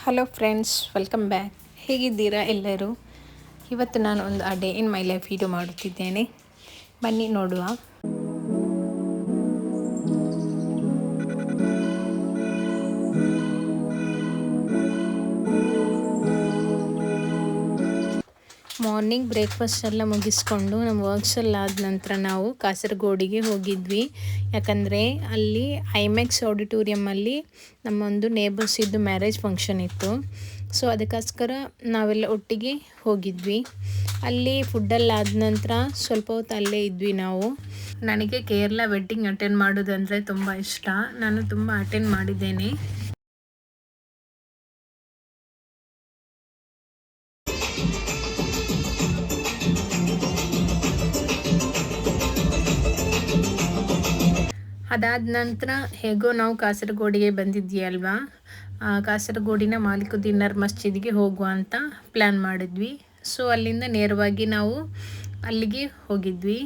Hello friends, welcome back. ಹೇಗಿದ್ದೀರಾ ಎಲ್ಲರೂ? ಇವತ್ತು ನಾನು ಒಂದು day in my life video ಮಾಡುತ್ತಿದ್ದೇನೆ. ಬನ್ನಿ ನೋಡುವ. ಮಾರ್ನಿಂಗ್ ಬ್ರೇಕ್ಫಾಸ್ಟ್ ಎಲ್ಲ ಮುಗಿಸ್ಕೊಂಡು ನಮ್ಮ ವರ್ಕ್ಸ್ ಎಲ್ಲ ಆದ ನಂತರ ನಾವು ಕಾಸರಗೋಡಿಗೆ ಹೋಗಿದ್ವಿ. ಯಾಕಂದರೆ ಅಲ್ಲಿ ಐಮ್ಯಾಕ್ಸ್ ಆಡಿಟೋರಿಯಮಲ್ಲಿ ನಮ್ಮೊಂದು ನೇಬರ್ಸ್ ಇದ್ದು ಮ್ಯಾರೇಜ್ ಫಂಕ್ಷನ್ ಇತ್ತು. ಸೊ ಅದಕ್ಕೋಸ್ಕರ ನಾವೆಲ್ಲ ಒಟ್ಟಿಗೆ ಹೋಗಿದ್ವಿ. ಅಲ್ಲಿ ಫುಡ್ಡೆಲ್ಲ ಆದ ನಂತರ ಸ್ವಲ್ಪ ಹೊತ್ತು ಅಲ್ಲೇ ಇದ್ವಿ ನಾವು. ನನಗೆ ಕೇರಳ ವೆಡ್ಡಿಂಗ್ ಅಟೆಂಡ್ ಮಾಡೋದಂದರೆ ತುಂಬ ಇಷ್ಟ. ನಾನು ತುಂಬ ಅಟೆಂಡ್ ಮಾಡಿದ್ದೇನೆ. ಅದಾದ ನಂತರ ಹೇಗೋ ನಾವು ಕಾಸರಗೋಡಿಗೆ ಬಂದಿದ್ವಿ ಅಲ್ವಾ. ಕಾಸರಗೋಡಿನ ಮಾಲಿಕುದ್ದೀನಾರ್ ಮಸ್ಜಿದ್ಗೆ ಹೋಗುವ ಅಂತ ಪ್ಲ್ಯಾನ್ ಮಾಡಿದ್ವಿ. ಸೊ ಅಲ್ಲಿಂದ ನೇರವಾಗಿ ನಾವು ಅಲ್ಲಿಗೆ ಹೋಗಿದ್ವಿ.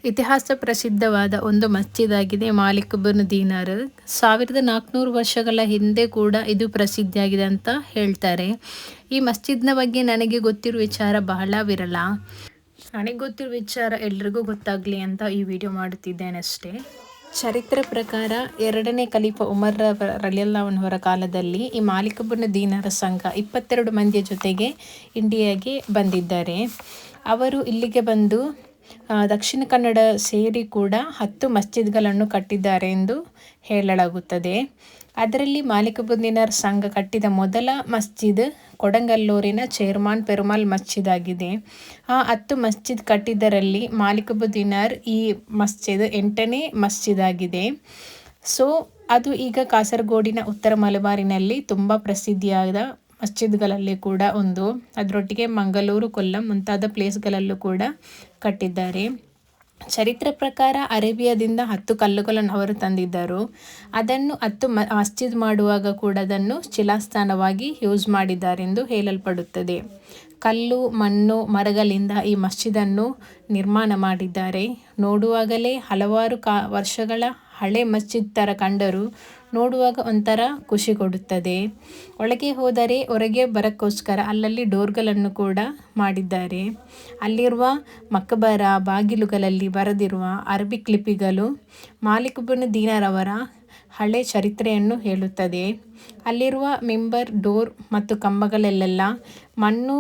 ಇತಿಹಾಸ ಪ್ರಸಿದ್ಧವಾದ ಒಂದು ಮಸ್ಜಿದ್ ಆಗಿದೆ ಮಾಲಿಕ್ ಇಬ್ನ್ ದೀನಾರ್. 1400 ವರ್ಷಗಳ ಹಿಂದೆ ಕೂಡ ಇದು ಪ್ರಸಿದ್ಧಿಯಾಗಿದೆ ಅಂತ ಹೇಳ್ತಾರೆ. ಈ ಮಸ್ಜಿದ್ನ ಬಗ್ಗೆ ನನಗೆ ಗೊತ್ತಿರೋ ವಿಚಾರ ಬಹಳ ವಿರಳ. ನನಗೆ ಗೊತ್ತಿರೋ ವಿಚಾರ ಎಲ್ರಿಗೂ ಗೊತ್ತಾಗಲಿ ಅಂತ ಈ ವಿಡಿಯೋ ಮಾಡುತ್ತಿದ್ದೇನೆ ಅಷ್ಟೇ. ಚರಿತ್ರೆ ಪ್ರಕಾರ 2ನೇ ಖಲೀಫ ಉಮರ್ ರಲಿಯಲ್ಲಾಹು ಅನ್ಹುರ ಕಾಲದಲ್ಲಿ ಈ ಮಾಲಿಕ್ ಇಬ್ನ್ ದೀನಾರ್ ಸಂಘ 22 ಮಂದಿಯ ಜೊತೆಗೆ ಇಂಡಿಯಾಗೆ ಬಂದಿದ್ದಾರೆ. ಅವರು ಇಲ್ಲಿಗೆ ಬಂದು ದಕ್ಷಿಣ ಕನ್ನಡ ಸೇರಿ ಕೂಡ 10 ಮಸ್ಜಿದ್ಗಳನ್ನು ಕಟ್ಟಿದ್ದಾರೆ ಎಂದು ಹೇಳಲಾಗುತ್ತದೆ. ಅದರಲ್ಲಿ ಮಾಲಿಕ್ ಇಬ್ನ್ ದೀನಾರ್ ಸಂಘ ಕಟ್ಟಿದ ಮೊದಲ ಮಸ್ಜಿದ್ ಕೊಡಂಗಲ್ಲೂರಿನ ಚೇರ್ಮಾನ್ ಪೆರುಮಾಲ್ ಮಸ್ಜಿದ್ ಆಗಿದೆ. ಆ 10 ಮಸ್ಜಿದ್ ಕಟ್ಟಿದ್ದರಲ್ಲಿ ಮಾಲಿಕ್ ಇಬ್ನ್ ದೀನಾರ್ ಈ ಮಸ್ಜಿದ್ 8ನೇ ಮಸ್ಜಿದ್ ಆಗಿದೆ. ಸೊ ಅದು ಈಗ ಕಾಸರಗೋಡಿನ ಉತ್ತರ ಮಲಬಾರಿನಲ್ಲಿ ತುಂಬ ಪ್ರಸಿದ್ಧಿಯಾದ ಮಸ್ಜಿದ್ಗಳಲ್ಲಿ ಕೂಡ ಒಂದು. ಅದರೊಟ್ಟಿಗೆ ಮಂಗಳೂರು, ಕೊಲ್ಲಂ ಮುಂತಾದ ಪ್ಲೇಸ್ಗಳಲ್ಲೂ ಕೂಡ ಕಟ್ಟಿದ್ದಾರೆ. ಚರಿತ್ರೆ ಪ್ರಕಾರ ಅರೇಬಿಯಾದಿಂದ 10 ಕಲ್ಲುಗಳನ್ನು ಅವರು ತಂದಿದ್ದರು. ಅದನ್ನು 10 ಮಸ್ಜಿದ್ ಮಾಡುವಾಗ ಕೂಡ ಅದನ್ನು ಶಿಲಾಸ್ಥಾನವಾಗಿ ಯೂಸ್ ಮಾಡಿದ್ದಾರೆಂದು ಹೇಳಲ್ಪಡುತ್ತದೆ. ಕಲ್ಲು, ಮಣ್ಣು, ಮರಗಳಿಂದ ಈ ಮಸ್ಜಿದನ್ನು ನಿರ್ಮಾಣ ಮಾಡಿದ್ದಾರೆ. ನೋಡುವಾಗಲೇ ಹಲವಾರು ವರ್ಷಗಳ ಹಳೆ ಮಸ್ಜಿದ್ ಥರ ಕಂಡರೂ ನೋಡುವಾಗ ಒಂಥರ ಖುಷಿ ಕೊಡುತ್ತದೆ. ಒಳಗೆ ಹೋದರೆ ಹೊರಗೆ ಬರೋಕ್ಕೋಸ್ಕರ ಅಲ್ಲಲ್ಲಿ ಡೋರ್ಗಳನ್ನು ಕೂಡ ಮಾಡಿದ್ದಾರೆ. ಅಲ್ಲಿರುವ ಮಕ್ಬರ ಬಾಗಿಲುಗಳಲ್ಲಿ ಬರೆದಿರುವ ಅರಬಿಕ್ ಲಿಪಿಗಳು ಮಾಲಿಕ್ ಇಬ್ನ್ ದೀನಾರ್ ಅವರ ಹಳೆ ಚರಿತ್ರೆಯನ್ನು ಹೇಳುತ್ತದೆ. ಅಲ್ಲಿರುವ ಮಿಂಬರ್, ಡೋರ್ ಮತ್ತು ಕಂಬಗಳಲ್ಲೆಲ್ಲ ಮಣ್ಣು,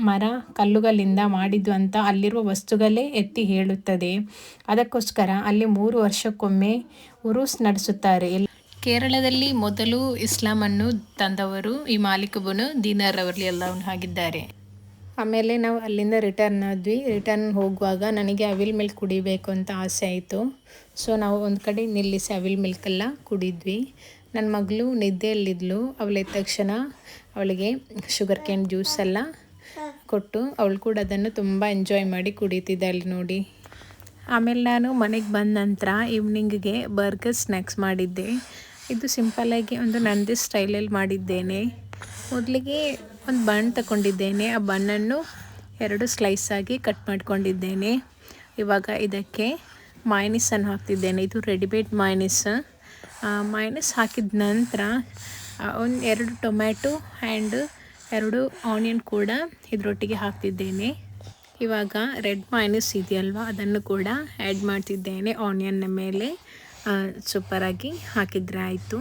ಮರ, ಕಲ್ಲುಗಳಿಂದ ಮಾಡಿದ್ದು ಅಂತ ಅಲ್ಲಿರುವ ವಸ್ತುಗಳೇ ಎತ್ತಿ ಹೇಳುತ್ತದೆ. ಅದಕ್ಕೋಸ್ಕರ ಅಲ್ಲಿ 3 ವರ್ಷಕ್ಕೊಮ್ಮೆ ಉರೂಸ್ ನಡೆಸುತ್ತಾರೆ. ಕೇರಳದಲ್ಲಿ ಮೊದಲು ಇಸ್ಲಾಮನ್ನು ತಂದವರು ಈ ಮಾಲಿಕ್ ಇಬ್ನ್ ದೀನಾರ್ ರಲಿಯಲ್ಲಾಹು ಅನ್ಹು ಆಗಿದ್ದಾರೆ. ಆಮೇಲೆ ನಾವು ಅಲ್ಲಿಂದ ರಿಟರ್ನ್ ಆದ್ವಿ. ರಿಟರ್ನ್ ಹೋಗುವಾಗ ನನಗೆ ಅವಿಲ್ ಮಿಲ್ಕ್ ಕುಡಿಬೇಕು ಅಂತ ಆಸೆ ಆಯಿತು. ಸೊ ನಾವು ಒಂದು ಕಡೆ ನಿಲ್ಲಿಸಿ ಅವಿಲ್ ಮಿಲ್ಕೆಲ್ಲ ಕುಡಿದ್ವಿ. ನನ್ನ ಮಗಳು ನಿದ್ದೆಯಲ್ಲಿದ್ಲು. ಅವಳೆದ್ದ ತಕ್ಷಣ ಅವಳಿಗೆ ಶುಗರ್ ಕೇನ್ ಜ್ಯೂಸ್ ಎಲ್ಲ ಕೊಟ್ಟು ಅವಳು ಕೂಡ ಅದನ್ನು ತುಂಬ ಎಂಜಾಯ್ ಮಾಡಿ ಕುಡಿತಿದ್ದೆ ಅಲ್ಲಿ ನೋಡಿ. ಆಮೇಲೆ ನಾನು ಮನೆಗೆ ಬಂದ ನಂತರ ಈವ್ನಿಂಗಿಗೆ ಬರ್ಗರ್ ಸ್ನ್ಯಾಕ್ಸ್ ಮಾಡಿದ್ದೆ. ಇದು ಸಿಂಪಲ್ಲಾಗಿ ಒಂದು ನನ್ನದೇ ಸ್ಟೈಲಲ್ಲಿ ಮಾಡಿದ್ದೇನೆ. ಮೊದಲಿಗೆ ಒಂದು ಬನ್ ತಗೊಂಡಿದ್ದೇನೆ. ಆ ಬನ್ನನ್ನು 2 ಸ್ಲೈಸ್ ಆಗಿ ಕಟ್ ಮಾಡ್ಕೊಂಡಿದ್ದೇನೆ. ಇವಾಗ ಇದಕ್ಕೆ ಮಯೋನೀಸನ್ನು ಹಾಕ್ತಿದ್ದೇನೆ. ಇದು ರೆಡಿಮೇಡ್ ಮಯೋನೀಸ್ ಹಾಕಿದ ನಂತರ ಒಂದು 2 ಟೊಮ್ಯಾಟೊ ಆ್ಯಂಡ್ 2 ಆನಿಯನ್ ಕೂಡ ಇದರೊಟ್ಟಿಗೆ ಹಾಕ್ತಿದ್ದೇನೆ. ಇವಾಗ ರೆಡ್ ಮಯೋನೀಸ್ ಇದೆಯಲ್ವ ಅದನ್ನು ಕೂಡ ಆ್ಯಡ್ ಮಾಡ್ತಿದ್ದೇನೆ ಆನಿಯನ್ನ ಮೇಲೆ. ಸೂಪರಾಗಿ ಹಾಕಿದರೆ ಆಯಿತು.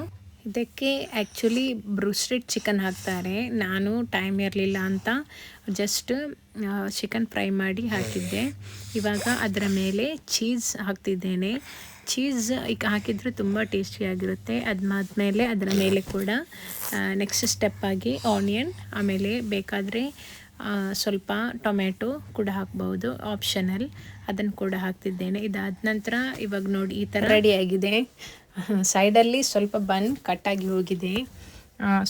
ಇದಕ್ಕೆ ಆ್ಯಕ್ಚುಲಿ ಬ್ರೂಸ್ಟೆಡ್ ಚಿಕನ್ ಹಾಕ್ತಾರೆ. ನಾನು ಟೈಮ್ ಇರಲಿಲ್ಲ ಅಂತ ಜಸ್ಟ್ ಚಿಕನ್ ಫ್ರೈ ಮಾಡಿ ಹಾಕಿದ್ದೆ. ಇವಾಗ ಅದರ ಮೇಲೆ ಚೀಸ್ ಹಾಕ್ತಿದ್ದೇನೆ. ಚೀಸ್ ಈಗ ಹಾಕಿದರೆ ತುಂಬ ಟೇಸ್ಟಿಯಾಗಿರುತ್ತೆ. ಅದಾದಮೇಲೆ ಅದರ ಮೇಲೆ ಕೂಡ ನೆಕ್ಸ್ಟ್ ಸ್ಟೆಪ್ಪಾಗಿ ಆನಿಯನ್, ಆಮೇಲೆ ಬೇಕಾದರೆ ಸ್ವಲ್ಪ ಟೊಮ್ಯಾಟೊ ಕೂಡ ಹಾಕ್ಬೋದು, ಆಪ್ಷನಲ್. ಅದನ್ನು ಕೂಡ ಹಾಕ್ತಿದ್ದೇನೆ. ಇದಾದ ನಂತರ ಇವಾಗ ನೋಡಿ ಈ ಥರ ರೆಡಿಯಾಗಿದೆ. ಸೈಡಲ್ಲಿ ಸ್ವಲ್ಪ ಬನ್ ಕಟ್ಟಾಗಿ ಹೋಗಿದೆ.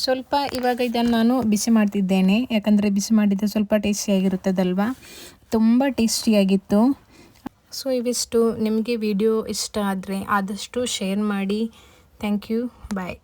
ಸ್ವಲ್ಪ ಇವಾಗ ಇದನ್ನು ನಾನು ಬಿಸಿ ಮಾಡ್ತಿದ್ದೇನೆ. ಯಾಕಂದರೆ ಬಿಸಿ ಮಾಡಿದರೆ ಸ್ವಲ್ಪ ಟೇಸ್ಟಿಯಾಗಿರುತ್ತದಲ್ವ. ತುಂಬ ಟೇಸ್ಟಿಯಾಗಿತ್ತು. ಸೊ ಇವಿಷ್ಟು. ನಿಮಗೆ ವಿಡಿಯೋ ಇಷ್ಟ ಆದರೆ ಆದಷ್ಟು ಶೇರ್ ಮಾಡಿ. Thank you. ಬಾಯ್.